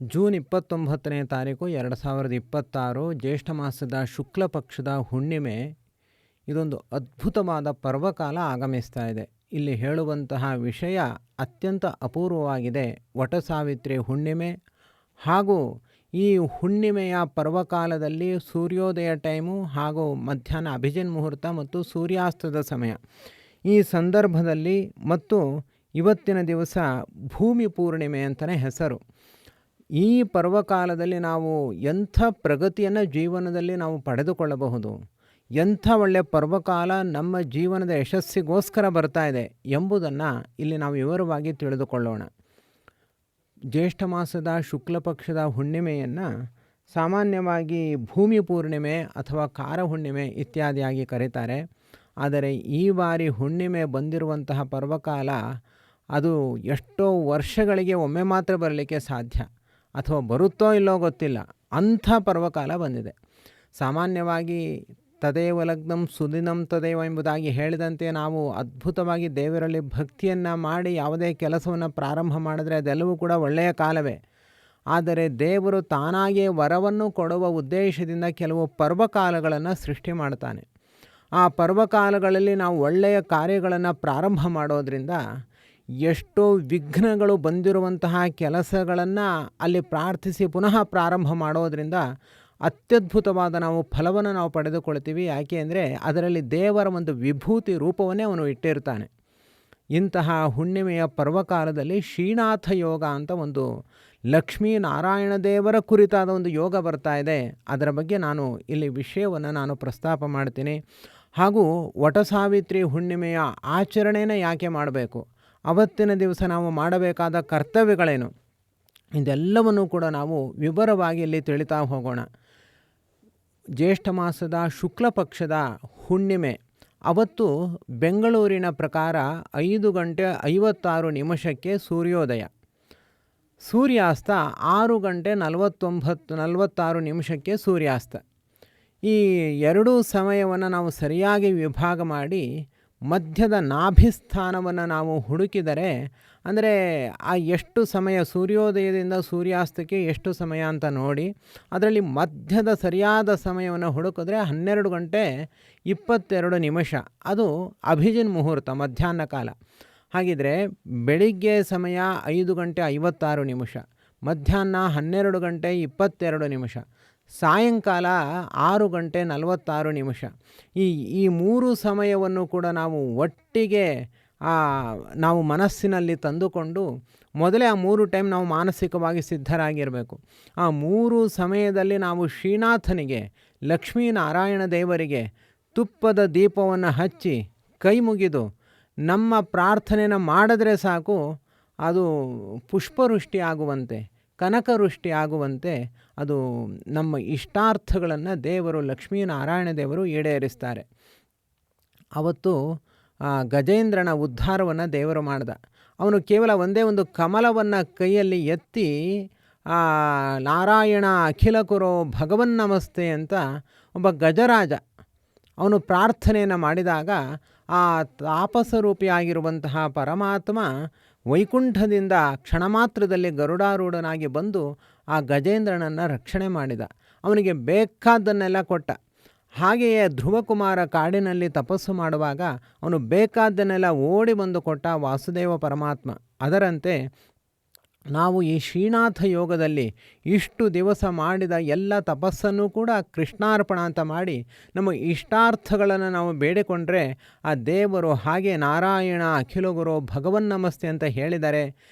June 29ನೇ ತಾರೀಕು 2026 ಜ್ಯೇಷ್ಠ ಮಾಸದ ಶುಕ್ಲ ಪಕ್ಷದ ಹುಣ್ಣಿಮೆ. ಇದೊಂದು ಅದ್ಭುತವಾದ ಪರ್ವಕಾಲ ಆಗಮಿಸ್ತಾ ಇದೆ. ಇಲ್ಲಿ ಹೇಳುವಂತಹ ವಿಷಯ ಅತ್ಯಂತ ಅಪೂರ್ವವಾಗಿದೆ. ವಟಸಾವಿತ್ರಿ ಹುಣ್ಣಿಮೆ ಹಾಗೂ ಈ ಹುಣ್ಣಿಮೆಯ ಪರ್ವಕಾಲದಲ್ಲಿ ಸೂರ್ಯೋದಯ ಟೈಮು ಹಾಗೂ ಮಧ್ಯಾಹ್ನ ಅಭಿಜಿನ್ ಮುಹೂರ್ತ ಮತ್ತು ಸೂರ್ಯಾಸ್ತದ ಸಮಯ. ಈ ಸಂದರ್ಭದಲ್ಲಿ ಮತ್ತು ಇವತ್ತಿನ ದಿವಸ ಭೂಮಿ ಪೂರ್ಣಿಮೆ ಅಂತಲೇ ಹೆಸರು. ಈ ಪರ್ವಕಾಲದಲ್ಲಿ ನಾವು ಎಂಥ ಪ್ರಗತಿಯನ್ನು ಜೀವನದಲ್ಲಿ ನಾವು ಪಡೆದುಕೊಳ್ಳಬಹುದು, ಎಂಥ ಒಳ್ಳೆಯ ಪರ್ವಕಾಲ ನಮ್ಮ ಜೀವನದ ಯಶಸ್ಸಿಗೋಸ್ಕರ ಬರ್ತಾ ಇದೆ ಎಂಬುದನ್ನು ಇಲ್ಲಿ ನಾವು ವಿವರವಾಗಿ ತಿಳಿದುಕೊಳ್ಳೋಣ. ಜ್ಯೇಷ್ಠ ಮಾಸದ ಶುಕ್ಲ ಪಕ್ಷದ ಹುಣ್ಣಿಮೆಯನ್ನು ಸಾಮಾನ್ಯವಾಗಿ ಭೂಮಿ ಪೂರ್ಣಿಮೆ ಅಥವಾ ಕಾರ ಹುಣ್ಣಿಮೆ ಇತ್ಯಾದಿಯಾಗಿ ಕರೀತಾರೆ. ಆದರೆ ಈ ಬಾರಿ ಹುಣ್ಣಿಮೆ ಬಂದಿರುವಂತಹ ಪರ್ವಕಾಲ ಅದು ಎಷ್ಟೋ ವರ್ಷಗಳಿಗೆ ಒಮ್ಮೆ ಮಾತ್ರ ಬರಲಿಕ್ಕೆ ಸಾಧ್ಯ, ಅಥವಾ ಬರುತ್ತೋ ಇಲ್ಲೋ ಗೊತ್ತಿಲ್ಲ, ಅಂಥ ಪರ್ವಕಾಲ ಬಂದಿದೆ. ಸಾಮಾನ್ಯವಾಗಿ ತದೇವ ಲಗ್ನಂ ಸುದಿನಂ ತದೇವ ಎಂಬುದಾಗಿ ಹೇಳಿದಂತೆ ನಾವು ಅದ್ಭುತವಾಗಿ ದೇವರಲ್ಲಿ ಭಕ್ತಿಯನ್ನು ಮಾಡಿ ಯಾವುದೇ ಕೆಲಸವನ್ನು ಪ್ರಾರಂಭ ಮಾಡಿದ್ರೆ ಅದೆಲ್ಲವೂ ಕೂಡ ಒಳ್ಳೆಯ ಕಾಲವೇ. ಆದರೆ ದೇವರು ತಾನಾಗಿಯೇ ವರವನ್ನು ಕೊಡುವ ಉದ್ದೇಶದಿಂದ ಕೆಲವು ಪರ್ವಕಾಲಗಳನ್ನು ಸೃಷ್ಟಿ ಮಾಡ್ತಾನೆ. ಆ ಪರ್ವಕಾಲಗಳಲ್ಲಿ ನಾವು ಒಳ್ಳೆಯ ಕಾರ್ಯಗಳನ್ನು ಪ್ರಾರಂಭ ಮಾಡೋದರಿಂದ ಎಷ್ಟೋ ವಿಘ್ನಗಳು ಬಂದಿರುವಂತಹ ಕೆಲಸಗಳನ್ನು ಅಲ್ಲಿ ಪ್ರಾರ್ಥಿಸಿ ಪುನಃ ಪ್ರಾರಂಭ ಮಾಡೋದರಿಂದ ಅತ್ಯದ್ಭುತವಾದ ನಾವು ಫಲವನ್ನು ನಾವು ಪಡೆದುಕೊಳ್ತೀವಿ. ಯಾಕೆ ಅಂದರೆ ಅದರಲ್ಲಿ ದೇವರ ಒಂದು ವಿಭೂತಿ ರೂಪವನ್ನೇ ಅವನು ಇಟ್ಟಿರ್ತಾನೆ. ಇಂತಹ ಹುಣ್ಣಿಮೆಯ ಪರ್ವಕಾಲದಲ್ಲಿ ಶ್ರೀನಾಥ ಯೋಗ ಅಂತ ಒಂದು ಲಕ್ಷ್ಮೀನಾರಾಯಣ ದೇವರ ಕುರಿತಾದ ಒಂದು ಯೋಗ ಬರ್ತಾ ಇದೆ. ಅದರ ಬಗ್ಗೆ ನಾನು ಇಲ್ಲಿ ವಿಷಯವನ್ನು ನಾನು ಪ್ರಸ್ತಾಪ ಮಾಡ್ತೀನಿ. ಹಾಗೂ ವಟಸಾವಿತ್ರಿ ಹುಣ್ಣಿಮೆಯ ಆಚರಣೆನ ಯಾಕೆ ಮಾಡಬೇಕು, ಅವತ್ತಿನ ದಿವಸ ನಾವು ಮಾಡಬೇಕಾದ ಕರ್ತವ್ಯಗಳೇನು, ಇದೆಲ್ಲವನ್ನು ಕೂಡ ನಾವು ವಿವರವಾಗಿ ಇಲ್ಲಿ ತಿಳಿತಾ ಹೋಗೋಣ. ಜ್ಯೇಷ್ಠ ಮಾಸದ ಶುಕ್ಲ ಪಕ್ಷದ ಹುಣ್ಣಿಮೆ ಅವತ್ತು ಬೆಂಗಳೂರಿನ ಪ್ರಕಾರ 5:56 ಸೂರ್ಯೋದಯ, ಸೂರ್ಯಾಸ್ತ 6:46 ಸೂರ್ಯಾಸ್ತ. ಈ ಎರಡೂ ಸಮಯವನ್ನು ನಾವು ಸರಿಯಾಗಿ ವಿಭಾಗ ಮಾಡಿ ಮಧ್ಯದ ನಾಭಿಸ್ಥಾನವನ್ನು ನಾವು ಹುಡುಕಿದರೆ, ಅಂದರೆ ಆ ಎಷ್ಟು ಸಮಯ ಸೂರ್ಯೋದಯದಿಂದ ಸೂರ್ಯಾಸ್ತಕ್ಕೆ ಎಷ್ಟು ಸಮಯ ಅಂತ ನೋಡಿ ಅದರಲ್ಲಿ ಮಧ್ಯದ ಸರಿಯಾದ ಸಮಯವನ್ನು ಹುಡುಕಿದ್ರೆ 12:22 ಅದು ಅಭಿಜಿನ್ ಮುಹೂರ್ತ ಮಧ್ಯಾಹ್ನ ಕಾಲ. ಹಾಗಿದ್ರೆ ಬೆಳಿಗ್ಗೆ ಸಮಯ 5:56, ಮಧ್ಯಾಹ್ನ 12:22, ಸಾಯಂಕಾಲ 6:46. ಈ ಮೂರು ಸಮಯವನ್ನು ಕೂಡ ನಾವು ಒಟ್ಟಿಗೆ ನಾವು ಮನಸ್ಸಿನಲ್ಲಿ ತಂದುಕೊಂಡು ಮೊದಲೇ ಆ 3 ಟೈಮ್ ನಾವು ಮಾನಸಿಕವಾಗಿ ಸಿದ್ಧರಾಗಿರಬೇಕು. ಆ 3 ಸಮಯದಲ್ಲಿ ನಾವು ಶ್ರೀನಾಥನಿಗೆ, ಲಕ್ಷ್ಮೀನಾರಾಯಣ ದೇವರಿಗೆ ತುಪ್ಪದ ದೀಪವನ್ನು ಹಚ್ಚಿ ಕೈ ಮುಗಿದು ನಮ್ಮ ಪ್ರಾರ್ಥನೆಯನ್ನು ಮಾಡಿದ್ರೆ ಸಾಕು, ಅದು ಪುಷ್ಪವೃಷ್ಟಿ ಆಗುವಂತೆ, ಕನಕವೃಷ್ಟಿ ಆಗುವಂತೆ ಅದು ನಮ್ಮ ಇಷ್ಟಾರ್ಥಗಳನ್ನು ದೇವರು ಲಕ್ಷ್ಮೀನಾರಾಯಣ ದೇವರು ಈಡೇರಿಸ್ತಾರೆ. ಅವತ್ತು ಗಜೇಂದ್ರನ ಉದ್ಧಾರವನ್ನು ದೇವರು ಮಾಡ್ದ. ಅವನು ಕೇವಲ ಒಂದೇ ಒಂದು ಕಮಲವನ್ನು ಕೈಯಲ್ಲಿ ಎತ್ತಿ ನಾರಾಯಣ ಅಖಿಲ ಕುರೋ ಭಗವನ್ ನಮಸ್ತೆ ಅಂತ ಒಬ್ಬ ಗಜರಾಜ ಅವನು ಪ್ರಾರ್ಥನೆಯನ್ನು ಮಾಡಿದಾಗ ಆ ತಾಪಸರೂಪಿಯಾಗಿರುವಂತಹ ಪರಮಾತ್ಮ ವೈಕುಂಠದಿಂದ ಕ್ಷಣ ಮಾತ್ರದಲ್ಲಿ ಗರುಡಾರೂಢನಾಗಿ ಬಂದು ಆ ಗಜೇಂದ್ರನನ್ನು ರಕ್ಷಣೆ ಮಾಡಿದ. ಅವನಿಗೆ ಬೇಕಾದ್ದನ್ನೆಲ್ಲ ಕೊಟ್ಟ. ಹಾಗೆಯೇ ಧ್ರುವಕುಮಾರ ಕಾಡಿನಲ್ಲಿ ತಪಸ್ಸು ಮಾಡುವಾಗ ಅವನು ಬೇಕಾದ್ದನ್ನೆಲ್ಲ ಓಡಿ ಬಂದು ಕೊಟ್ಟ ವಾಸುದೇವ ಪರಮಾತ್ಮ. ಅದರಂತೆ ನಾವು ಈ ಶ್ರೀನಾಥ ಯೋಗದಲ್ಲಿ ಇಷ್ಟು ದಿವಸ ಮಾಡಿದ ಎಲ್ಲ ತಪಸ್ಸನ್ನು ಕೂಡ ಕೃಷ್ಣಾರ್ಪಣ ಅಂತ ಮಾಡಿ ನಮ್ಮ ಇಷ್ಟಾರ್ಥಗಳನ್ನು ನಾವು ಬೇಡಿಕೊಂಡ್ರೆ ಆ ದೇವರು ಹಾಗೆ ನಾರಾಯಣ ಅಖಿಲ ಗುರು ಭಗವನ್ ನಮಸ್ತೆ ಅಂತ ಹೇಳಿದರೆ,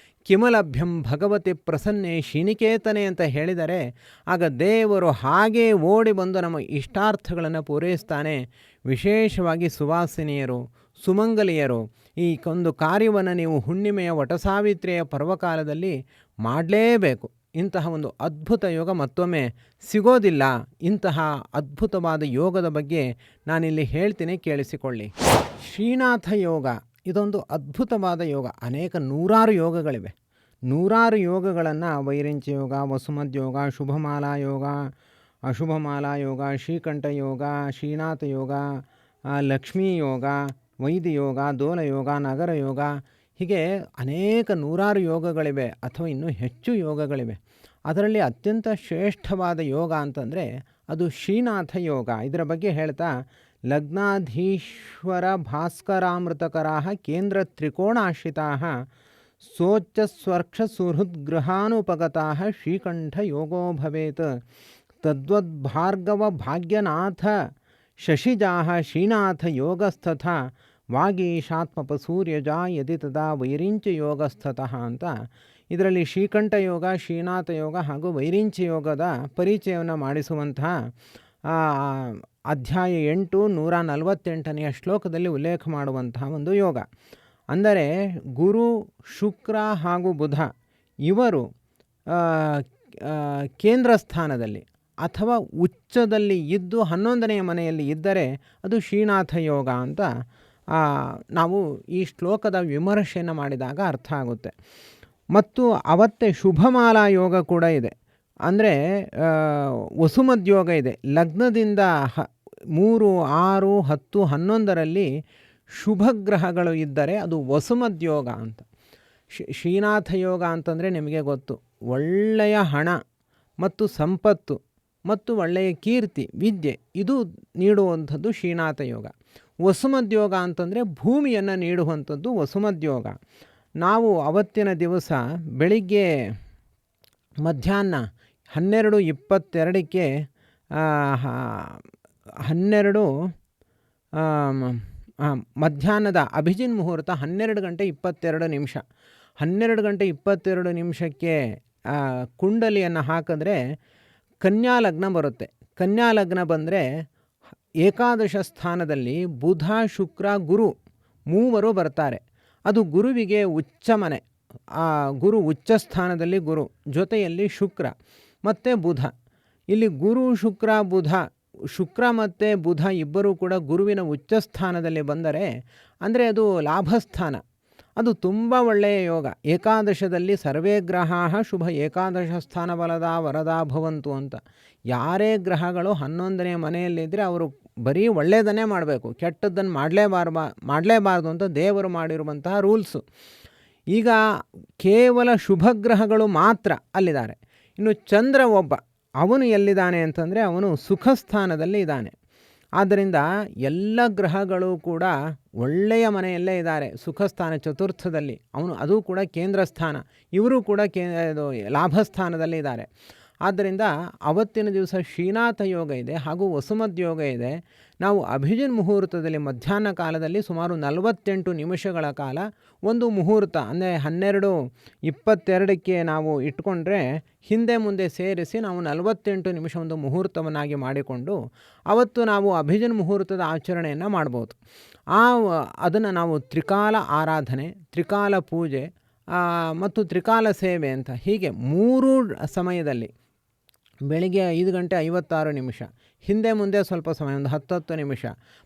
ಕಿಮಲಭ್ಯಂ ಭಗವತಿ ಪ್ರಸನ್ನೆ ಶ್ರೀನಿಕೇತನೆ ಅಂತ ಹೇಳಿದರೆ ಆಗ ದೇವರು ಹಾಗೇ ಓಡಿ ಬಂದು ನಮ್ಮ ಇಷ್ಟಾರ್ಥಗಳನ್ನು ಪೂರೈಸ್ತಾನೆ. ವಿಶೇಷವಾಗಿ ಸುವಾಸಿನಿಯರು, ಸುಮಂಗಲಿಯರು ಈ ಒಂದು ಕಾರ್ಯವನ್ನು ನೀವು ಹುಣ್ಣಿಮೆಯ ವಟಸಾವಿತ್ರಿಯ ಪರ್ವಕಾಲದಲ್ಲಿ ಮಾಡಲೇಬೇಕು. ಇಂತಹ ಒಂದು ಅದ್ಭುತ ಯೋಗ ಮತ್ತೊಮ್ಮೆ ಸಿಗೋದಿಲ್ಲ. ಇಂತಹ ಅದ್ಭುತವಾದ ಯೋಗದ ಬಗ್ಗೆ ನಾನಿಲ್ಲಿ ಹೇಳ್ತೀನಿ, ಕೇಳಿಸಿಕೊಳ್ಳಿ. ಶ್ರೀನಾಥ ಯೋಗ ಇದೊಂದು ಅದ್ಭುತವಾದ ಯೋಗ. ನೂರಾರು ಯೋಗಗಳಿವೆ. ನೂರಾರು ಯೋಗಗಳನ್ನು ವೈರಿಂಚ ಯೋಗ, ವಸುಮದ್ ಯೋಗ, ಶುಭಮಾಲಾ ಯೋಗ, ಅಶುಭಮಾಲಾ ಯೋಗ, ಶ್ರೀಕಂಠ ಯೋಗ, ಶ್ರೀನಾಥ ಯೋಗ, ಲಕ್ಷ್ಮೀ ಯೋಗ, ವೈದ್ಯ ಯೋಗ, ದೋಲ ಯೋಗ, ನಗರ ಯೋಗ, ಹೀಗೆ ನೂರಾರು ಯೋಗಗಳಿವೆ, ಅಥವಾ ಇನ್ನೂ ಹೆಚ್ಚು ಯೋಗಗಳಿವೆ. ಅದರಲ್ಲಿ ಅತ್ಯಂತ ಶ್ರೇಷ್ಠವಾದ ಯೋಗ ಅಂತಂದರೆ ಅದು ಶ್ರೀನಾಥ ಯೋಗ. ಇದರ ಬಗ್ಗೆ ಹೇಳ್ತಾ, ಲಗ್ನಾಧೀಶ್ವರ ಭಾಸ್ಕರಾಮೃತಕರಾ ಕೇಂದ್ರ ತ್ರಿಕೋಣಾಶ್ರಿತಾ ಸೋಚ್ಚಸ್ವರ್ಕ್ಷ ಸುಹೃದ್ಗೃಹಾನುಪಗತಾ ಶ್ರೀಕಂಠ ಯೋಗೋ ಭವೇತ್ ತದ್ವದ್ಭಾರ್ಗವ ಭಾಗ್ಯನಾಥ ಶಶಿಜಾ ಶ್ರೀನಾಥ ಯೋಗಸ್ಥಥ ವಾಗೀಶಾತ್ಮಪಸೂರ್ಯಜಾ ಯದಿ ತದಾ ವೈರಿಂಚ ಯೋಗಸ್ಥತಃ ಅಂತ. ಇದರಲ್ಲಿ ಶ್ರೀಕಂಠ ಯೋಗ, ಶ್ರೀನಾಥ ಯೋಗ ಹಾಗೂ ವೈರಿಂಚ ಯೋಗದ ಪರಿಚಯವನ್ನು ಮಾಡಿಸುವಂತಹ ಅಧ್ಯಾಯ 8 148ನೇ ಶ್ಲೋಕದಲ್ಲಿ ಉಲ್ಲೇಖ ಮಾಡುವಂತಹ ಒಂದು ಯೋಗ. ಅಂದರೆ ಗುರು, ಶುಕ್ರ ಹಾಗೂ ಬುಧ ಇವರು ಕೇಂದ್ರ ಸ್ಥಾನದಲ್ಲಿ ಅಥವಾ ಉಚ್ಚದಲ್ಲಿ ಇದ್ದು 11ನೇ ಮನೆಯಲ್ಲಿ ಇದ್ದರೆ ಅದು ಶ್ರೀನಾಥ ಯೋಗ ಅಂತ ನಾವು ಈ ಶ್ಲೋಕದ ವಿಮರ್ಶೆಯನ್ನು ಮಾಡಿದಾಗ ಅರ್ಥ ಆಗುತ್ತೆ. ಮತ್ತು ಅವತ್ತೇ ಶುಭಮಾಲಾ ಯೋಗ ಕೂಡ ಇದೆ. ಅಂದರೆ ವಸುಮದ್ಯೋಗ ಇದೆ. ಲಗ್ನದಿಂದ 3, 6, 10, 11ರಲ್ಲಿ ಶುಭಗ್ರಹಗಳು ಇದ್ದರೆ ಅದು ವಸುಮದ್ಯೋಗ ಅಂತ. ಶ್ರೀನಾಥ ಯೋಗ ಅಂತಂದರೆ ನಿಮಗೆ ಗೊತ್ತು, ಒಳ್ಳೆಯ ಹಣ ಮತ್ತು ಸಂಪತ್ತು ಮತ್ತು ಒಳ್ಳೆಯ ಕೀರ್ತಿ, ವಿದ್ಯೆ ಇದು ನೀಡುವಂಥದ್ದು ಶ್ರೀನಾಥ ಯೋಗ. ವಸುಮದ್ಯೋಗ ಅಂತಂದರೆ ಭೂಮಿಯನ್ನು ನೀಡುವಂಥದ್ದು ವಸುಮದ್ಯೋಗ. ನಾವು ಅವತ್ತಿನ ದಿವಸ ಬೆಳಿಗ್ಗೆ ಮಧ್ಯಾಹ್ನ 12:22ಕ್ಕೆ 12 ಮಧ್ಯಾಹ್ನದ ಅಭಿಜಿನ್ ಮುಹೂರ್ತ 12:22. 12:22 ಕುಂಡಲಿಯನ್ನು ಹಾಕಿದ್ರೆ ಕನ್ಯಾ ಲಗ್ನ ಬರುತ್ತೆ. ಕನ್ಯಾ ಲಗ್ನ ಬಂದರೆ ಏಕಾದಶ ಸ್ಥಾನದಲ್ಲಿ ಬುಧ, ಶುಕ್ರ, ಗುರು ಮೂವರು ಬರ್ತಾರೆ. ಅದು ಗುರುವಿಗೆ ಉಚ್ಚ ಮನೆ. ಗುರು ಉಚ್ಚ ಸ್ಥಾನದಲ್ಲಿ ಗುರು, ಜೊತೆಯಲ್ಲಿ ಶುಕ್ರ ಮತ್ತು ಬುಧ. ಇಲ್ಲಿ ಗುರು, ಶುಕ್ರ, ಬುಧ, ಶುಕ್ರ ಮತ್ತು ಬುಧ ಇಬ್ಬರೂ ಕೂಡ ಗುರುವಿನ ಉಚ್ಚ ಸ್ಥಾನದಲ್ಲಿ ಬಂದರೆ ಅಂದರೆ ಅದು ಲಾಭಸ್ಥಾನ. ಅದು ತುಂಬ ಒಳ್ಳೆಯ ಯೋಗ. ಏಕಾದಶದಲ್ಲಿ ಸರ್ವೇ ಗ್ರಹಾಃ ಶುಭ ಏಕಾದಶ ಸ್ಥಾನ ಬಲದ ವರದಾ ಭವಂತು ಅಂತ. ಯಾರೇ ಗ್ರಹಗಳು 11ನೇ ಮನೆಯಲ್ಲಿದ್ದರೆ ಅವರು ಬರೀ ಒಳ್ಳೆಯದನ್ನೇ ಮಾಡಬೇಕು, ಕೆಟ್ಟದ್ದನ್ನು ಮಾಡಲೇಬಾರ್ದು ಅಂತ ದೇವರು ಮಾಡಿರುವಂತಹ ರೂಲ್ಸು. ಈಗ ಕೇವಲ ಶುಭಗ್ರಹಗಳು ಮಾತ್ರ ಅಲ್ಲಿದ್ದಾರೆ. ಇನ್ನು ಚಂದ್ರ ಒಬ್ಬ, ಅವನು ಎಲ್ಲಿದ್ದಾನೆ ಅಂತಂದರೆ ಅವನು ಸುಖ ಸ್ಥಾನದಲ್ಲಿ ಇದ್ದಾನೆ. ಆದ್ದರಿಂದ ಎಲ್ಲ ಗ್ರಹಗಳು ಕೂಡ ಒಳ್ಳೆಯ ಮನೆಯಲ್ಲೇ ಇದ್ದಾರೆ, ಸುಖ ಸ್ಥಾನ ಚತುರ್ಥದಲ್ಲಿ. ಅದು ಕೂಡ ಕೇಂದ್ರ ಸ್ಥಾನ. ಇವರು ಕೂಡ ಲಾಭಸ್ಥಾನದಲ್ಲಿ ಇದ್ದಾರೆ. ಆದ್ದರಿಂದ ಅವತ್ತಿನ ದಿವಸ ಶ್ರೀನಾಥ ಯೋಗ ಇದೆ ಹಾಗೂ ವಸುಮದ್ ಯೋಗ ಇದೆ. ನಾವು ಅಭಿಜಿನ್ ಮುಹೂರ್ತದಲ್ಲಿ ಮಧ್ಯಾಹ್ನ ಕಾಲದಲ್ಲಿ ಸುಮಾರು 48 ನಿಮಿಷಗಳ ಕಾಲ ಒಂದು ಮುಹೂರ್ತ, ಅಂದರೆ 12:22ಕ್ಕೆ ನಾವು ಇಟ್ಕೊಂಡ್ರೆ ಹಿಂದೆ ಮುಂದೆ ಸೇರಿಸಿ ನಾವು 48 ನಿಮಿಷ ಒಂದು ಮುಹೂರ್ತವನ್ನಾಗಿ ಮಾಡಿಕೊಂಡು ಅವತ್ತು ನಾವು ಅಭಿಜಿನ್ ಮುಹೂರ್ತದ ಆಚರಣೆಯನ್ನು ಮಾಡ್ಬೋದು. ಅದನ್ನು ನಾವು ತ್ರಿಕಾಲ ಆರಾಧನೆ, ತ್ರಿಕಾಲ ಪೂಜೆ ಮತ್ತು ತ್ರಿಕಾಲ ಸೇವೆ ಅಂತ ಹೀಗೆ 3 ಸಮಯದಲ್ಲಿ ಬೆಳಿಗ್ಗೆ 5:56, ಹಿಂದೆ ಮುಂದೆ ಸ್ವಲ್ಪ ಸಮಯ ಒಂದು 10 ನಿಮಿಷ,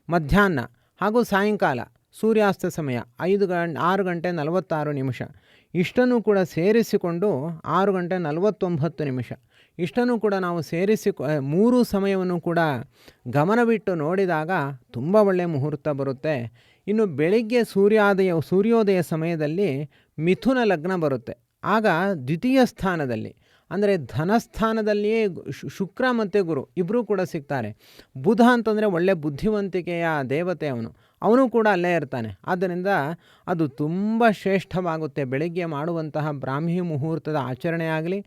ಮಧ್ಯಾಹ್ನ ಹಾಗೂ ಸಾಯಂಕಾಲ ಸೂರ್ಯಾಸ್ತ ಸಮಯ 6:46, ಇಷ್ಟನ್ನು ಕೂಡ ಸೇರಿಸಿಕೊಂಡು 6:49, ಇಷ್ಟನ್ನು ಕೂಡ ನಾವು ಸೇರಿಸಿ 3 ಸಮಯವನ್ನು ಕೂಡ ಗಮನವಿಟ್ಟು ನೋಡಿದಾಗ ತುಂಬ ಒಳ್ಳೆಯ ಮುಹೂರ್ತ ಬರುತ್ತೆ. ಇನ್ನು ಬೆಳಿಗ್ಗೆ ಸೂರ್ಯೋದಯ ಸಮಯದಲ್ಲಿ ಮಿಥುನ ಲಗ್ನ ಬರುತ್ತೆ. ಆಗ ದ್ವಿತೀಯ ಸ್ಥಾನದಲ್ಲಿ ಅಂದರೆ ಧನಸ್ಥಾನದಲ್ಲಿಯೇ ಶುಕ್ರ ಮತ್ತು ಗುರು ಇಬ್ಬರೂ ಕೂಡ ಸಿಗ್ತಾರೆ. ಬುಧ ಅಂತಂದರೆ ಒಳ್ಳೆ ಬುದ್ಧಿವಂತಿಕೆಯ ದೇವತೆ, ಅವನು ಕೂಡ ಅಲ್ಲೇ ಇರ್ತಾನೆ. ಆದ್ದರಿಂದ ಅದು ತುಂಬ ಶ್ರೇಷ್ಠವಾಗುತ್ತೆ. ಬೆಳಗ್ಗೆ ಮಾಡುವಂತಹ ಬ್ರಾಹ್ಮಿ ಮುಹೂರ್ತದ ಆಚರಣೆ ಆಗಲಿ,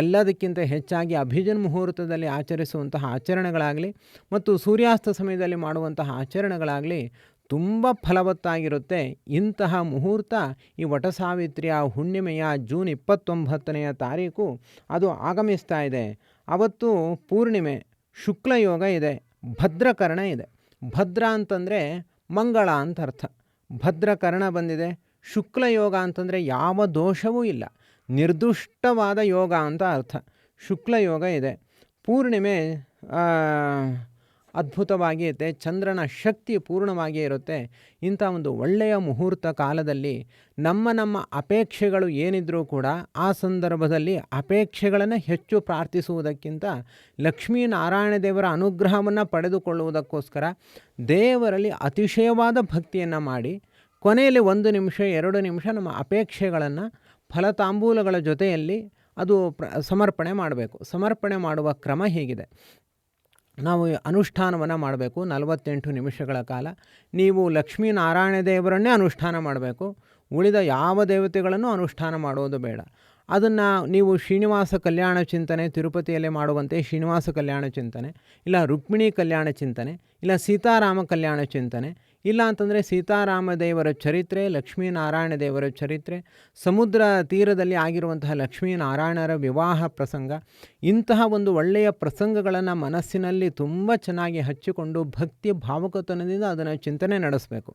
ಎಲ್ಲದಕ್ಕಿಂತ ಹೆಚ್ಚಾಗಿ ಅಭಿಜಿನ್ ಮುಹೂರ್ತದಲ್ಲಿ ಆಚರಿಸುವಂತಹ ಆಚರಣೆಗಳಾಗಲಿ ಮತ್ತು ಸೂರ್ಯಾಸ್ತ ಸಮಯದಲ್ಲಿ ಮಾಡುವಂತಹ ಆಚರಣೆಗಳಾಗಲಿ ತುಂಬ ಫಲವತ್ತಾಗಿರುತ್ತೆ. ಇಂತಹ ಮುಹೂರ್ತ ಈ ವಟಸಾವಿತ್ರಿಯ ಹುಣ್ಣಿಮೆಯ ಜೂನ್ 29ನೇ ತಾರೀಕು ಅದು ಆಗಮಿಸ್ತಾ ಇದೆ. ಅವತ್ತು ಪೂರ್ಣಿಮೆ, ಶುಕ್ಲಯೋಗ ಇದೆ, ಭದ್ರಕರ್ಣ ಇದೆ. ಭದ್ರ ಅಂತಂದರೆ ಮಂಗಳ ಅಂತ ಅರ್ಥ. ಭದ್ರಕರ್ಣ ಬಂದಿದೆ. ಶುಕ್ಲಯೋಗ ಅಂತಂದರೆ ಯಾವ ದೋಷವೂ ಇಲ್ಲ, ನಿರ್ದುಷ್ಟವಾದ ಯೋಗ ಅಂತ ಅರ್ಥ. ಶುಕ್ಲಯೋಗ ಇದೆ. ಪೂರ್ಣಿಮೆ ಅದ್ಭುತವಾಗಿ ಇರುತ್ತೆ. ಚಂದ್ರನ ಶಕ್ತಿ ಪೂರ್ಣವಾಗಿ ಇರುತ್ತೆ. ಇಂಥ ಒಂದು ಒಳ್ಳೆಯ ಮುಹೂರ್ತ ಕಾಲದಲ್ಲಿ ನಮ್ಮ ಅಪೇಕ್ಷೆಗಳು ಏನಿದ್ರೂ ಕೂಡ ಆ ಸಂದರ್ಭದಲ್ಲಿ ಅಪೇಕ್ಷೆಗಳನ್ನು ಹೆಚ್ಚು ಪ್ರಾರ್ಥಿಸುವುದಕ್ಕಿಂತ ಲಕ್ಷ್ಮೀನಾರಾಯಣ ದೇವರ ಅನುಗ್ರಹವನ್ನು ಪಡೆದುಕೊಳ್ಳುವುದಕ್ಕೋಸ್ಕರ ದೇವರಲ್ಲಿ ಅತಿಶಯವಾದ ಭಕ್ತಿಯನ್ನು ಮಾಡಿ ಕೊನೆಯಲ್ಲಿ 1 ನಿಮಿಷ 2 ನಿಮಿಷ ನಮ್ಮ ಅಪೇಕ್ಷೆಗಳನ್ನು ಫಲತಾಂಬೂಲಗಳ ಜೊತೆಯಲ್ಲಿ ಅದು ಸಮರ್ಪಣೆ ಮಾಡಬೇಕು. ಸಮರ್ಪಣೆ ಮಾಡುವ ಕ್ರಮ ಹೀಗಿದೆ. ನಾವು ಅನುಷ್ಠಾನವನ್ನು ಮಾಡಬೇಕು 48 ನಿಮಿಷಗಳ ಕಾಲ. ನೀವು ಲಕ್ಷ್ಮೀನಾರಾಯಣ ದೇವರನ್ನೇ ಅನುಷ್ಠಾನ ಮಾಡಬೇಕು. ಉಳಿದ ಯಾವ ದೇವತೆಗಳನ್ನು ಅನುಷ್ಠಾನ ಮಾಡೋದು ಬೇಡ. ಅದನ್ನು ನೀವು ಶ್ರೀನಿವಾಸ ಕಲ್ಯಾಣ ಚಿಂತನೆ, ತಿರುಪತಿಯಲ್ಲೇ ಮಾಡುವಂತೆ ಶ್ರೀನಿವಾಸ ಕಲ್ಯಾಣ ಚಿಂತನೆ, ಇಲ್ಲ ರುಕ್ಮಿಣಿ ಕಲ್ಯಾಣ ಚಿಂತನೆ, ಇಲ್ಲ ಸೀತಾರಾಮ ಕಲ್ಯಾಣ ಚಿಂತನೆ, ಇಲ್ಲ ಅಂತಂದರೆ ಸೀತಾರಾಮ ದೇವರ ಚರಿತ್ರೆ, ಲಕ್ಷ್ಮೀನಾರಾಯಣ ದೇವರ ಚರಿತ್ರೆ, ಸಮುದ್ರ ತೀರದಲ್ಲಿ ಆಗಿರುವಂತಹ ಲಕ್ಷ್ಮೀನಾರಾಯಣರ ವಿವಾಹ ಪ್ರಸಂಗ, ಇಂತಹ ಒಂದು ಒಳ್ಳೆಯ ಪ್ರಸಂಗಗಳನ್ನು ಮನಸ್ಸಿನಲ್ಲಿ ತುಂಬ ಚೆನ್ನಾಗಿ ಹಚ್ಚಿಕೊಂಡು ಭಕ್ತಿ ಭಾವುಕತನದಿಂದ ಅದನ್ನು ಚಿಂತನೆ ನಡೆಸಬೇಕು.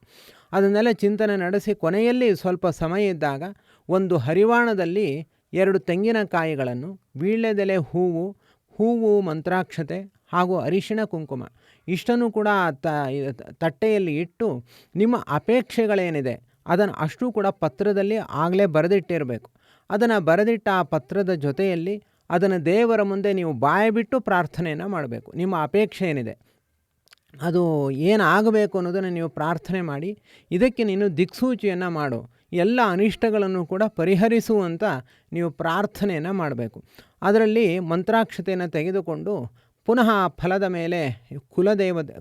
ಅದನ್ನೆಲ್ಲ ಚಿಂತನೆ ನಡೆಸಿ ಕೊನೆಯಲ್ಲಿ ಸ್ವಲ್ಪ ಸಮಯ ಇದ್ದಾಗ ಒಂದು ಹರಿವಾಣದಲ್ಲಿ 2 ತೆಂಗಿನಕಾಯಿಗಳನ್ನು, ವೀಳ್ಯದೆಲೆ ಹೂವು ಮಂತ್ರಾಕ್ಷತೆ ಹಾಗೂ ಅರಿಶಿಣ ಕುಂಕುಮ ಇಷ್ಟನ್ನು ಕೂಡ ತಟ್ಟೆಯಲ್ಲಿ ಇಟ್ಟು ನಿಮ್ಮ ಅಪೇಕ್ಷೆಗಳೇನಿದೆ ಅದನ್ನು ಅಷ್ಟು ಕೂಡ ಪತ್ರದಲ್ಲಿ ಆಗಲೇ ಬರೆದಿಟ್ಟಿರಬೇಕು. ಅದನ್ನು ಬರೆದಿಟ್ಟ ಆ ಪತ್ರದ ಜೊತೆಯಲ್ಲಿ ಅದನ್ನು ದೇವರ ಮುಂದೆ ನೀವು ಬಾಯಿಬಿಟ್ಟು ಪ್ರಾರ್ಥನೆಯನ್ನು ಮಾಡಬೇಕು. ನಿಮ್ಮ ಅಪೇಕ್ಷೆ ಏನಿದೆ ಅದು ಏನಾಗಬೇಕು ಅನ್ನೋದನ್ನು ನೀವು ಪ್ರಾರ್ಥನೆ ಮಾಡಿ, ಇದಕ್ಕೆ ನೀನು ದಿಕ್ಸೂಚಿಯನ್ನು ಮಾಡು, ಎಲ್ಲ ಅನಿಷ್ಟಗಳನ್ನು ಕೂಡ ಪರಿಹರಿಸುವಂತ ನೀವು ಪ್ರಾರ್ಥನೆಯನ್ನು ಮಾಡಬೇಕು. ಅದರಲ್ಲಿ ಮಂತ್ರಾಕ್ಷತೆಯನ್ನು ತೆಗೆದುಕೊಂಡು ಪುನಃ ಫಲದ ಮೇಲೆ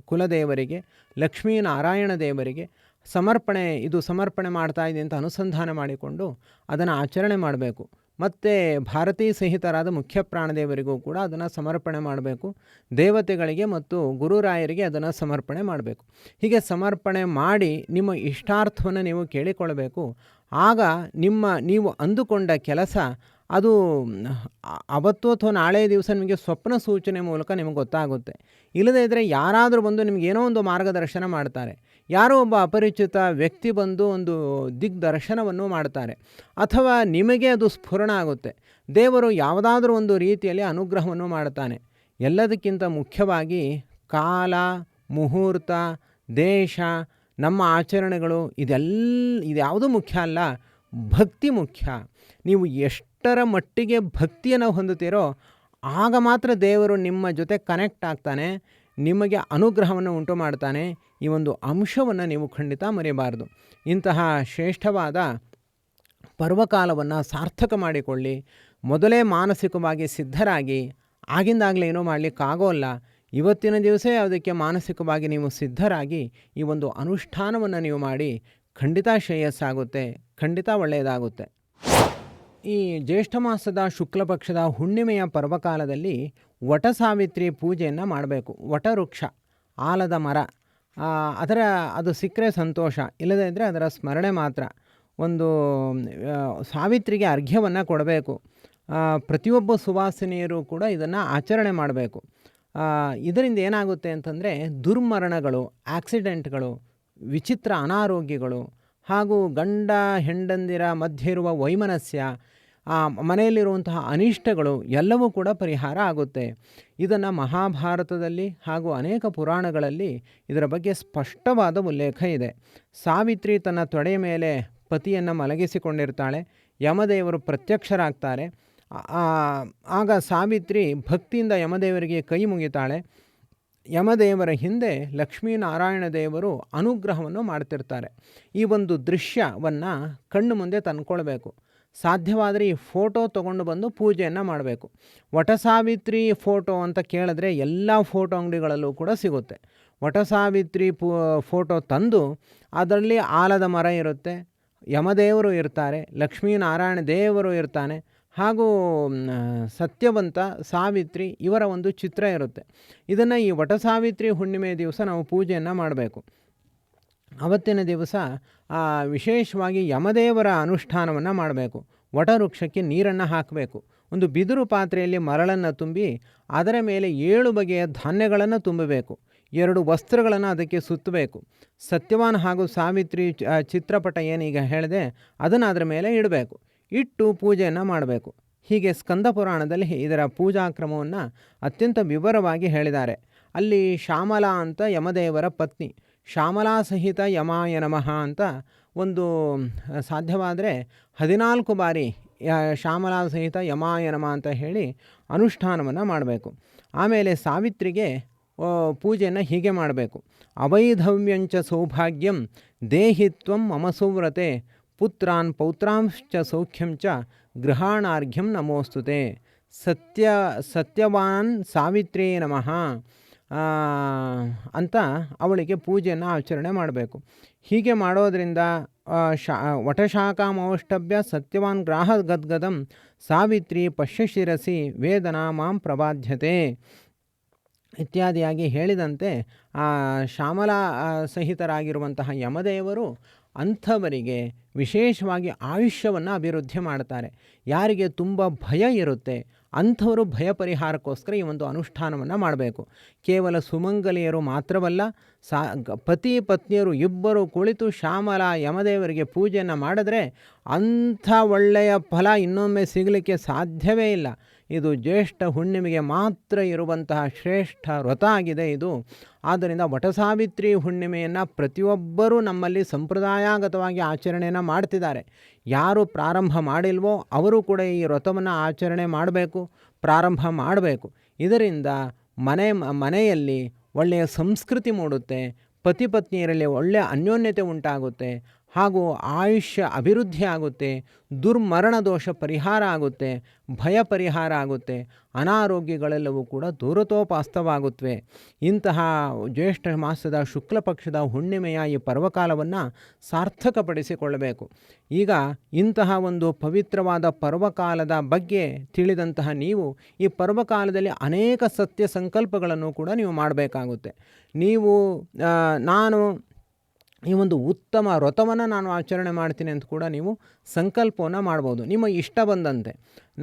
ಕುಲದೇವರಿಗೆ, ಲಕ್ಷ್ಮೀನಾರಾಯಣ ದೇವರಿಗೆ ಸಮರ್ಪಣೆ ಮಾಡ್ತಾ ಇದೆ ಅಂತ ಅನುಸಂಧಾನ ಮಾಡಿಕೊಂಡು ಅದನ್ನು ಆಚರಣೆ ಮಾಡಬೇಕು. ಮತ್ತು ಭಾರತೀ ಸಹಿತರಾದ ಮುಖ್ಯ ಪ್ರಾಣದೇವರಿಗೂ ಕೂಡ ಅದನ್ನು ಸಮರ್ಪಣೆ ಮಾಡಬೇಕು. ದೇವತೆಗಳಿಗೆ ಮತ್ತು ಗುರುರಾಯರಿಗೆ ಅದನ್ನು ಸಮರ್ಪಣೆ ಮಾಡಬೇಕು. ಹೀಗೆ ಸಮರ್ಪಣೆ ಮಾಡಿ ನಿಮ್ಮ ಇಷ್ಟಾರ್ಥವನ್ನು ನೀವು ಕೇಳಿಕೊಳ್ಳಬೇಕು. ಆಗ ನೀವು ಅಂದುಕೊಂಡ ಕೆಲಸ ಅದು ಅವತ್ತು ಅಥವಾ ನಾಳೆ ದಿವಸ ನಿಮಗೆ ಸ್ವಪ್ನ ಸೂಚನೆ ಮೂಲಕ ನಿಮಗೆ ಗೊತ್ತಾಗುತ್ತೆ. ಇಲ್ಲದೇ ಇದ್ದರೆ ಯಾರಾದರೂ ಬಂದು ನಿಮಗೇನೋ ಒಂದು ಮಾರ್ಗದರ್ಶನ ಮಾಡ್ತಾರೆ, ಯಾರೋ ಒಬ್ಬ ಅಪರಿಚಿತ ವ್ಯಕ್ತಿ ಬಂದು ಒಂದು ದಿಗ್ದರ್ಶನವನ್ನು ಮಾಡ್ತಾರೆ, ಅಥವಾ ನಿಮಗೆ ಅದು ಸ್ಫುರಣ ಆಗುತ್ತೆ. ದೇವರು ಯಾವುದಾದ್ರೂ ಒಂದು ರೀತಿಯಲ್ಲಿ ಅನುಗ್ರಹವನ್ನು ಮಾಡ್ತಾನೆ. ಎಲ್ಲದಕ್ಕಿಂತ ಮುಖ್ಯವಾಗಿ ಕಾಲ, ಮುಹೂರ್ತ, ದೇಶ, ನಮ್ಮ ಆಚರಣೆಗಳು ಇದ್ಯಾವುದೂ ಮುಖ್ಯ ಅಲ್ಲ, ಭಕ್ತಿ ಮುಖ್ಯ. ನೀವು ಎಷ್ಟರ ಮಟ್ಟಿಗೆ ಭಕ್ತಿಯನ್ನು ಹೊಂದುತ್ತೀರೋ ಆಗ ಮಾತ್ರ ದೇವರು ನಿಮ್ಮ ಜೊತೆ ಕನೆಕ್ಟ್ ಆಗ್ತಾನೆ, ನಿಮಗೆ ಅನುಗ್ರಹವನ್ನು ಉಂಟು ಮಾಡ್ತಾನೆ. ಈ ಒಂದು ಅಂಶವನ್ನು ನೀವು ಖಂಡಿತ ಮರೆಯಬಾರದು. ಇಂತಹ ಶ್ರೇಷ್ಠವಾದ ಪರ್ವಕಾಲವನ್ನು ಸಾರ್ಥಕ ಮಾಡಿಕೊಳ್ಳಿ. ಮೊದಲೇ ಮಾನಸಿಕವಾಗಿ ಸಿದ್ಧರಾಗಿ, ಆಗಿಂದಾಗಲೇ ಏನೂ ಮಾಡಲಿಕ್ಕಾಗೋಲ್ಲ, ಇವತ್ತಿನ ದಿವಸ ಅದಕ್ಕೆ ಮಾನಸಿಕವಾಗಿ ನೀವು ಸಿದ್ಧರಾಗಿ ಈ ಒಂದು ಅನುಷ್ಠಾನವನ್ನು ನೀವು ಮಾಡಿ ಖಂಡಿತ ಶ್ರೇಯಸ್ಸಾಗುತ್ತೆ, ಖಂಡಿತ ಒಳ್ಳೆಯದಾಗುತ್ತೆ. ಈ ಜ್ಯೇಷ್ಠ ಮಾಸದ ಶುಕ್ಲ ಪಕ್ಷದ ಹುಣ್ಣಿಮೆಯ ಪರ್ವಕಾಲದಲ್ಲಿ ವಟಸಾವಿತ್ರಿ ಪೂಜೆಯನ್ನು ಮಾಡಬೇಕು. ವಟವೃಕ್ಷ, ಆಲದ ಮರ, ಅದು ಸಿಕ್ಕರೆ ಸಂತೋಷ, ಇಲ್ಲದೇ ಇದ್ದರೆ ಅದರ ಸ್ಮರಣೆ ಮಾತ್ರ. ಒಂದು ಸಾವಿತ್ರಿಗೆ ಅರ್ಘ್ಯವನ್ನು ಕೊಡಬೇಕು. ಪ್ರತಿಯೊಬ್ಬ ಸುವಾಸಿನಿಯರು ಕೂಡ ಇದನ್ನು ಆಚರಣೆ ಮಾಡಬೇಕು. ಇದರಿಂದ ಏನಾಗುತ್ತೆ ಅಂತಂದರೆ ದುರ್ಮರಣಗಳು, ಆಕ್ಸಿಡೆಂಟ್ಗಳು, ವಿಚಿತ್ರ ಅನಾರೋಗ್ಯಗಳು ಹಾಗೂ ಗಂಡ ಹೆಂಡಂದಿರ ಮಧ್ಯೆ ಇರುವ ವೈಮನಸ್ಯ, ಮನೆಯಲ್ಲಿರುವಂತಹ ಅನಿಷ್ಟಗಳು ಎಲ್ಲವೂ ಕೂಡ ಪರಿಹಾರ ಆಗುತ್ತೆ. ಇದನ್ನು ಮಹಾಭಾರತದಲ್ಲಿ ಹಾಗೂ ಅನೇಕ ಪುರಾಣಗಳಲ್ಲಿ ಇದರ ಬಗ್ಗೆ ಸ್ಪಷ್ಟವಾದ ಉಲ್ಲೇಖ ಇದೆ. ಸಾವಿತ್ರಿ ತನ್ನ ತೊಡೆಯ ಮೇಲೆ ಪತಿಯನ್ನು ಮಲಗಿಸಿಕೊಂಡಿರ್ತಾಳೆ. ಯಮದೇವರು ಪ್ರತ್ಯಕ್ಷರಾಗ್ತಾರೆ. ಆಗ ಸಾವಿತ್ರಿ ಭಕ್ತಿಯಿಂದ ಯಮದೇವರಿಗೆ ಕೈ ಮುಗಿತಾಳೆ. ಯಮದೇವರ ಹಿಂದೆ ಲಕ್ಷ್ಮೀನಾರಾಯಣ ದೇವರು ಅನುಗ್ರಹವನ್ನು ಮಾಡ್ತಿರ್ತಾರೆ. ಈ ಒಂದು ದೃಶ್ಯವನ್ನು ಕಣ್ಣು ಮುಂದೆ ತಂದ್ಕೊಳ್ಬೇಕು. ಸಾಧ್ಯವಾದರೆ ಈ ಫೋಟೋ ತೊಗೊಂಡು ಬಂದು ಪೂಜೆಯನ್ನು ಮಾಡಬೇಕು. ವಟಸಾವಿತ್ರಿ ಫೋಟೋ ಅಂತ ಕೇಳಿದ್ರೆ ಎಲ್ಲ ಫೋಟೋ ಅಂಗಡಿಗಳಲ್ಲೂ ಕೂಡ ಸಿಗುತ್ತೆ. ವಟಸಾವಿತ್ರಿ ಫೋಟೋ ತಂದು ಅದರಲ್ಲಿ ಆಲದ ಮರ ಇರುತ್ತೆ, ಯಮದೇವರು ಇರ್ತಾರೆ, ಲಕ್ಷ್ಮೀನಾರಾಯಣ ದೇವರು ಇರ್ತಾನೆ, ಹಾಗೂ ಸತ್ಯವಂತ, ಸಾವಿತ್ರಿ ಇವರ ಒಂದು ಚಿತ್ರ ಇರುತ್ತೆ. ಇದನ್ನು ಈ ವಟಸಾವಿತ್ರಿ ಹುಣ್ಣಿಮೆ ದಿವಸ ನಾವು ಪೂಜೆಯನ್ನು ಮಾಡಬೇಕು. ಅವತ್ತಿನ ದಿವಸ ವಿಶೇಷವಾಗಿ ಯಮದೇವರ ಅನುಷ್ಠಾನವನ್ನು ಮಾಡಬೇಕು. ವಟವೃಕ್ಷಕ್ಕೆ ನೀರನ್ನು ಹಾಕಬೇಕು. ಒಂದು ಬಿದಿರು ಪಾತ್ರೆಯಲ್ಲಿ ಮರಳನ್ನು ತುಂಬಿ ಅದರ ಮೇಲೆ 7 ಬಗೆಯ ಧಾನ್ಯಗಳನ್ನು ತುಂಬಬೇಕು. 2 ವಸ್ತ್ರಗಳನ್ನು ಅದಕ್ಕೆ ಸುತ್ತಬೇಕು. ಸತ್ಯವಾನ್ ಹಾಗೂ ಸಾವಿತ್ರಿ ಚಿತ್ರಪಟ ಏನೀಗ ಹೇಳಿದೆ ಅದನ್ನು ಅದರ ಮೇಲೆ ಇಡಬೇಕು. ಇಟ್ಟು ಪೂಜೆಯನ್ನು ಮಾಡಬೇಕು. ಹೀಗೆ ಸ್ಕಂದ ಪುರಾಣದಲ್ಲಿ ಇದರ ಪೂಜಾ ಕ್ರಮವನ್ನು ಅತ್ಯಂತ ವಿವರವಾಗಿ ಹೇಳಿದ್ದಾರೆ. ಅಲ್ಲಿ ಶ್ಯಾಮಲಾ ಅಂತ ಯಮದೇವರ ಪತ್ನಿ, ಶ್ಯಾಮಲಾ ಸಹಿತ ಯಮಾಯ ನಮಃ ಅಂತ ಒಂದು ಸಾಧ್ಯವಾದರೆ 14 ಬಾರಿ ಶ್ಯಾಮಲಾ ಸಹಿತ ಯಮಾಯ ನಮಃ ಅಂತ ಹೇಳಿ ಅನುಷ್ಠಾನವನ್ನು ಮಾಡಬೇಕು. ಆಮೇಲೆ ಸಾವಿತ್ರಿಗೆ ಪೂಜೆಯನ್ನು ಹೀಗೆ ಮಾಡಬೇಕು. ಅವೈಧವ್ಯಂಚ ಸೌಭಾಗ್ಯಂ ದೇಹಿತ್ವಂ ಮಮ ಸುವ್ರತೆ ಪುತ್ರಾನ್ ಪೌತ್ರಾಂಶ್ಚ ಸೌಖ್ಯಂ ಚ ಗೃಹಾಣಾರ್ಘ್ಯಂ ನಮೋಸ್ತುತೆ. ಸತ್ಯವಾನ್ ಸಾವಿತ್ರೇ ನಮಃ ಅಂತ ಅವಳಿಗೆ ಪೂಜೆಯನ್ನು ಆಚರಣೆ ಮಾಡಬೇಕು. ಹೀಗೆ ಮಾಡೋದರಿಂದ ವಟಶಾಖಾಮವಷ್ಟಭ್ಯ ಸತ್ಯವಾನ್ ಗ್ರಾಹ ಗದ್ಗದಂ ಸಾವಿತ್ರಿ ಪಶ್ಯ ಶಿರಸಿ ವೇದನಾ ಮಾಂ ಪ್ರಬಾಧ್ಯತೆ ಇತ್ಯಾದಿಯಾಗಿ ಹೇಳಿದಂತೆ ಶ್ಯಾಮಲ ಸಹಿತರಾಗಿರುವಂತಹ ಯಮದೇವರು ಅಂಥವರಿಗೆ ವಿಶೇಷವಾಗಿ ಆಯುಷ್ಯವನ್ನು ಅಭಿವೃದ್ಧಿ ಮಾಡ್ತಾರೆ. ಯಾರಿಗೆ ತುಂಬ ಭಯ ಇರುತ್ತೆ ಅಂಥವರು ಭಯ ಪರಿಹಾರಕ್ಕೋಸ್ಕರ ಈ ಒಂದು ಅನುಷ್ಠಾನವನ್ನು ಮಾಡಬೇಕು. ಕೇವಲ ಸುಮಂಗಲಿಯರು ಮಾತ್ರವಲ್ಲ, ಪತಿ ಪತ್ನಿಯರು ಇಬ್ಬರು ಕುಳಿತು ಶ್ಯಾಮಲ ಯಮದೇವರಿಗೆ ಪೂಜೆಯನ್ನು ಮಾಡಿದ್ರೆ ಅಂಥ ಒಳ್ಳೆಯ ಫಲ ಇನ್ನೊಮ್ಮೆ ಸಿಗಲಿಕ್ಕೆ ಸಾಧ್ಯವೇ ಇಲ್ಲ. ಇದು ಜ್ಯೇಷ್ಠ ಹುಣ್ಣಿಮೆಗೆ ಮಾತ್ರ ಇರುವಂತಹ ಶ್ರೇಷ್ಠ ವ್ರತ ಆಗಿದೆ ಇದು. ಆದ್ದರಿಂದ ವಟಸಾವಿತ್ರಿ ಹುಣ್ಣಿಮೆಯನ್ನು ಪ್ರತಿಯೊಬ್ಬರೂ ನಮ್ಮಲ್ಲಿ ಸಂಪ್ರದಾಯಗತವಾಗಿ ಆಚರಣೆಯನ್ನು ಮಾಡ್ತಿದ್ದಾರೆ. ಯಾರು ಪ್ರಾರಂಭ ಮಾಡಿಲ್ವೋ ಅವರು ಕೂಡ ಈ ವ್ರತವನ್ನು ಆಚರಣೆ ಮಾಡಬೇಕು, ಪ್ರಾರಂಭ ಮಾಡಬೇಕು. ಇದರಿಂದ ಮನೆಯಲ್ಲಿ ಒಳ್ಳೆಯ ಸಂಸ್ಕೃತಿ ಮೂಡುತ್ತೆ, ಪತಿ ಪತ್ನಿಯರಲ್ಲಿ ಒಳ್ಳೆಯ ಅನ್ಯೋನ್ಯತೆ ಉಂಟಾಗುತ್ತೆ, ಹಾಗೂ ಆಯುಷ್ಯ ಅಭಿವೃದ್ಧಿ ಆಗುತ್ತೆ, ದುರ್ಮರಣ ದೋಷ ಪರಿಹಾರ ಆಗುತ್ತೆ, ಭಯ ಪರಿಹಾರ ಆಗುತ್ತೆ, ಅನಾರೋಗ್ಯಗಳೆಲ್ಲವೂ ಕೂಡ ದೂರತೋಪಾಸ್ತವಾಗುತ್ತವೆ. ಇಂತಹ ಜ್ಯೇಷ್ಠ ಮಾಸದ ಶುಕ್ಲ ಪಕ್ಷದ ಹುಣ್ಣಿಮೆಯ ಈ ಪರ್ವಕಾಲವನ್ನು ಸಾರ್ಥಕಪಡಿಸಿಕೊಳ್ಳಬೇಕು. ಈಗ ಇಂತಹ ಒಂದು ಪವಿತ್ರವಾದ ಪರ್ವಕಾಲದ ಬಗ್ಗೆ ತಿಳಿದಂತಹ ನೀವು ಈ ಪರ್ವಕಾಲದಲ್ಲಿ ಅನೇಕ ಸತ್ಯ ಸಂಕಲ್ಪಗಳನ್ನು ಕೂಡ ನೀವು ಮಾಡಬೇಕಾಗುತ್ತೆ. ನಾನು ಈ ಒಂದು ಉತ್ತಮ ವ್ರತವನ್ನು ನಾನು ಆಚರಣೆ ಮಾಡ್ತೀನಿ ಅಂತ ಕೂಡ ನೀವು ಸಂಕಲ್ಪವನ್ನು ಮಾಡ್ಬೋದು, ನಿಮ್ಮ ಇಷ್ಟ ಬಂದಂತೆ.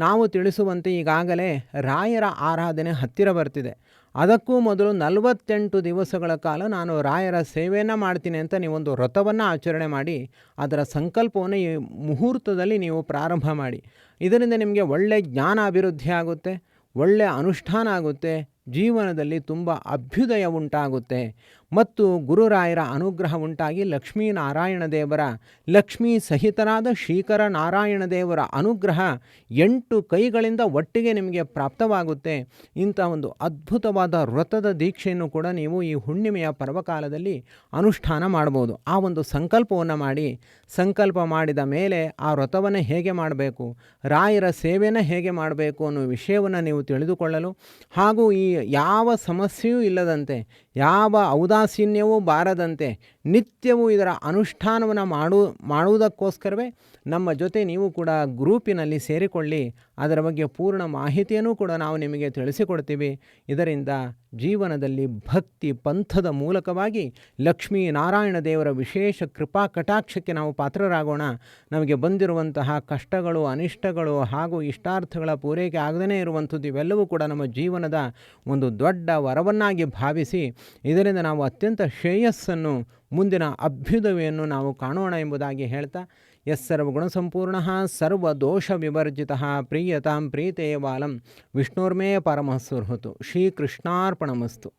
ನಾವು ತಿಳಿಸುವಂತೆ ಈಗಾಗಲೇ ರಾಯರ ಆರಾಧನೆ ಹತ್ತಿರ ಬರ್ತಿದೆ. ಅದಕ್ಕೂ ಮೊದಲು 48 ದಿವಸಗಳ ಕಾಲ ನಾನು ರಾಯರ ಸೇವೆಯನ್ನು ಮಾಡ್ತೀನಿ ಅಂತ ನೀವೊಂದು ವ್ರತವನ್ನು ಆಚರಣೆ ಮಾಡಿ ಅದರ ಸಂಕಲ್ಪವನ್ನು ಈ ಮುಹೂರ್ತದಲ್ಲಿ ನೀವು ಪ್ರಾರಂಭ ಮಾಡಿ. ಇದರಿಂದ ನಿಮಗೆ ಒಳ್ಳೆಯ ಜ್ಞಾನ ಅಭಿವೃದ್ಧಿ ಆಗುತ್ತೆ, ಒಳ್ಳೆಯ ಅನುಷ್ಠಾನ ಆಗುತ್ತೆ, ಜೀವನದಲ್ಲಿ ತುಂಬ ಅಭ್ಯುದಯ ಉಂಟಾಗುತ್ತೆ ಮತ್ತು ಗುರುರಾಯರ ಅನುಗ್ರಹ ಉಂಟಾಗಿ ಲಕ್ಷ್ಮೀನಾರಾಯಣ ದೇವರ ಲಕ್ಷ್ಮೀ ಸಹಿತರಾದ ಶ್ರೀಕರ ನಾರಾಯಣ ದೇವರ ಅನುಗ್ರಹ 8 ಕೈಗಳಿಂದ ಒಟ್ಟಿಗೆ ನಿಮಗೆ ಪ್ರಾಪ್ತವಾಗುತ್ತೆ. ಇಂಥ ಒಂದು ಅದ್ಭುತವಾದ ವ್ರತದ ದೀಕ್ಷೆಯನ್ನು ಕೂಡ ನೀವು ಈ ಹುಣ್ಣಿಮೆಯ ಪರ್ವಕಾಲದಲ್ಲಿ ಅನುಷ್ಠಾನ ಮಾಡ್ಬೋದು. ಆ ಒಂದು ಸಂಕಲ್ಪವನ್ನು ಮಾಡಿ, ಸಂಕಲ್ಪ ಮಾಡಿದ ಮೇಲೆ ಆ ವ್ರತವನ್ನು ಹೇಗೆ ಮಾಡಬೇಕು, ರಾಯರ ಸೇವೆಯನ್ನು ಹೇಗೆ ಮಾಡಬೇಕು ಅನ್ನೋ ವಿಷಯವನ್ನು ನೀವು ತಿಳಿದುಕೊಳ್ಳಲು, ಹಾಗೂ ಈ ಯಾವ ಸಮಸ್ಯೆಯೂ ಇಲ್ಲದಂತೆ, ಯಾವ ಔದಾಸೀನ್ಯವೂ ಬಾರದಂತೆ ನಿತ್ಯವೂ ಇದರ ಅನುಷ್ಠಾನವನ್ನು ಮಾಡುವುದಕ್ಕೋಸ್ಕರವೇ ನಮ್ಮ ಜೊತೆ ನೀವು ಕೂಡ ಗ್ರೂಪಿನಲ್ಲಿ ಸೇರಿಕೊಳ್ಳಿ. ಅದರ ಬಗ್ಗೆ ಪೂರ್ಣ ಮಾಹಿತಿಯನ್ನು ಕೂಡ ನಾವು ನಿಮಗೆ ತಿಳಿಸಿಕೊಡ್ತೀವಿ. ಇದರಿಂದ ಜೀವನದಲ್ಲಿ ಭಕ್ತಿ ಪಂಥದ ಮೂಲಕವಾಗಿ ಲಕ್ಷ್ಮೀ ನಾರಾಯಣ ದೇವರ ವಿಶೇಷ ಕೃಪಾ ಕಟಾಕ್ಷಕ್ಕೆ ನಾವು ಪಾತ್ರರಾಗೋಣ. ನಮಗೆ ಬಂದಿರುವಂತಹ ಕಷ್ಟಗಳು, ಅನಿಷ್ಟಗಳು ಹಾಗೂ ಇಷ್ಟಾರ್ಥಗಳ ಪೂರೈಕೆ ಆಗದೇ ಇರುವಂಥದ್ದು ಇವೆಲ್ಲವೂ ಕೂಡ ನಮ್ಮ ಜೀವನದ ಒಂದು ದೊಡ್ಡ ವರವನ್ನಾಗಿ ಭಾವಿಸಿ ಇದರಿಂದ ನಾವು ಅತ್ಯಂತ ಶ್ರೇಯಸ್ಸನ್ನು, ಮುಂದಿನ ಅಭ್ಯುದಯವನ್ನು ನಾವು ಕಾಣೋಣ ಎಂಬುದಾಗಿ ಹೇಳ್ತಾ, ಯಸ್ಸರ್ವಗುಣಸಂಪೂರ್ಣಃ ಸರ್ವದೋಷವಿವರ್ಜಿತಃ ಪ್ರೀಯತಾಂ ಪ್ರೀತೇಯ ಬಾಲಂ ವಿಷ್ಣೋರ್ಮೇ ಪರಮಃ ಸುಹೃತು. ಶ್ರೀಕೃಷ್ಣಾರ್ಪಣಮಸ್ತು.